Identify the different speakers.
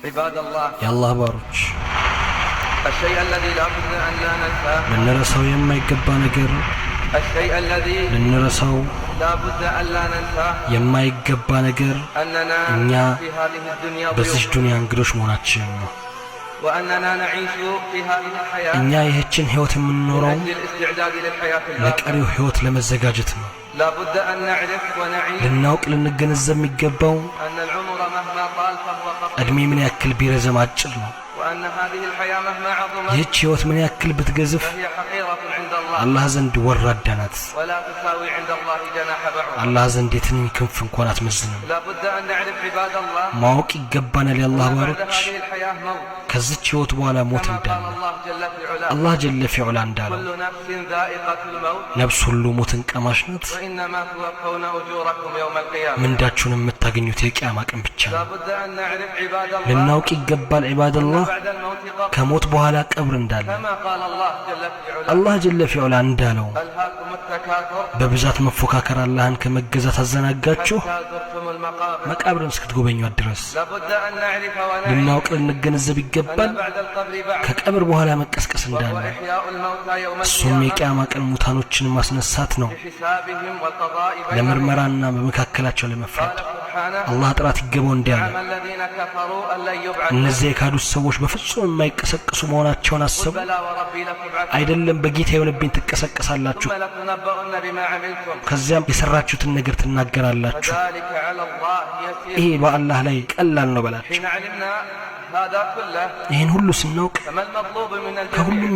Speaker 1: يا الله باروች
Speaker 2: الشيء الذي لا بد أن لا ننساه
Speaker 1: ልንረሳው የማይገባ ነገር
Speaker 2: الشيء الذي
Speaker 1: ልንረሳው
Speaker 2: لا بد أن لا ننساه
Speaker 1: የማይገባ ነገር
Speaker 2: أننا
Speaker 1: እኛ
Speaker 2: في هذه الدنيا
Speaker 1: በዚህ ዱንያ እንግዶች መሆናችን ነው
Speaker 2: وأننا نعيش في هذه الحياة
Speaker 1: እኛ ይህችን ህይወት የምንኖረው
Speaker 2: للاستعداد للحياة
Speaker 1: ለቀሪው ህይወት ለመዘጋጀት ነው
Speaker 2: لا بد أن نعرف ونعيش
Speaker 1: ልናውቅ ልንገነዘብ የሚገባው
Speaker 2: أن العمر مهما طال فهو قصير
Speaker 1: እድሜ ምን ያክል ቢረዘም አጭር ነው
Speaker 2: وأن هذه الحياة مهما عظمت
Speaker 1: ይህች ህይወት ምን ያክል ብትገዝፍ
Speaker 2: فهي حقيرة عند الله
Speaker 1: አላህ ዘንድ ወራዳ ናት
Speaker 2: ولا تساوي عند الله جناح بعوضة
Speaker 1: አላህ ዘንድ የትንኝ ክንፍ እንኳን አትመዝንም
Speaker 2: لا بد أن نعرف عباد الله
Speaker 1: ማወቅ ይገባናል የአላህ
Speaker 2: بعد
Speaker 1: ባሮች
Speaker 2: هذه الحياة موت
Speaker 1: ከዚች ህይወት በኋላ ሞት
Speaker 2: كما قال
Speaker 1: እንዳለ
Speaker 2: الله جل في علاه
Speaker 1: አላህ ጀለ ፊዑላ እንዳለው
Speaker 2: كل نفس ذائقة الموت
Speaker 1: ነፍስ ሁሉ ሞትን ቀማሽ ናት
Speaker 2: وإنما توفون أجوركم يوم القيامة
Speaker 1: ምንዳችሁን የምታገኙት የቂያማ ቀን ብቻ
Speaker 2: لا
Speaker 1: ነው
Speaker 2: بد أن نعرف عباد الله
Speaker 1: ልናውቅ ይገባል ዒባደላህ
Speaker 2: بعد الموت قبر
Speaker 1: ከሞት በኋላ ቀብር እንዳለ
Speaker 2: كما قال الله جل في علاه
Speaker 1: አላህ ጀለ ፊዑላ እንዳለው
Speaker 2: ألهاكم التكاثر
Speaker 1: በብዛት መፎካከር አላህን ከመገዛት አዘናጋችሁ
Speaker 2: حتى زرتم المقابر
Speaker 1: መቃብርን እስክትጎበኙት ድረስ
Speaker 2: لا بد أن نعرف ونعيش
Speaker 1: ልናውቅ ልንገነዘብ ይገባል
Speaker 2: أن بعد القبر بعد
Speaker 1: ከቀብር በኋላ መቀስቀስ እንዳለ
Speaker 2: وإحياء الموتى يوم
Speaker 1: እሱም
Speaker 2: القيامة
Speaker 1: የቂያማ ቀን ሙታኖችን ማስነሳት ነው
Speaker 2: بحسابهم والقضاء بينهم
Speaker 1: ለምርመራና በመካከላቸው ለመፍረድ
Speaker 2: قال سبحانه
Speaker 1: አላህ ጥራት ይገባው እንዲያለ
Speaker 2: زعم الذين كفروا أن لن يبعثوا
Speaker 1: እነዚህ የካዱት ሰዎች በፍጹም የማይቀሰቅሱ መሆናቸውን አሰቡ
Speaker 2: بلى وربي لتبعثون
Speaker 1: አይደለም በጌታ የሆነብኝ ትቀሰቀሳላችሁ
Speaker 2: ثم لتنبؤن بما عملتم
Speaker 1: ከዚያም የሰራችሁትን ነገር ትናገራላችሁ
Speaker 2: ذلك على الله يسير
Speaker 1: ይሄ በአላህ ላይ ቀላል ነው በላችሁ
Speaker 2: حين علمنا هذا كله
Speaker 1: ይህን ሁሉ ስናውቅ
Speaker 2: فما المطلوب من الجميع
Speaker 1: ከሁሉም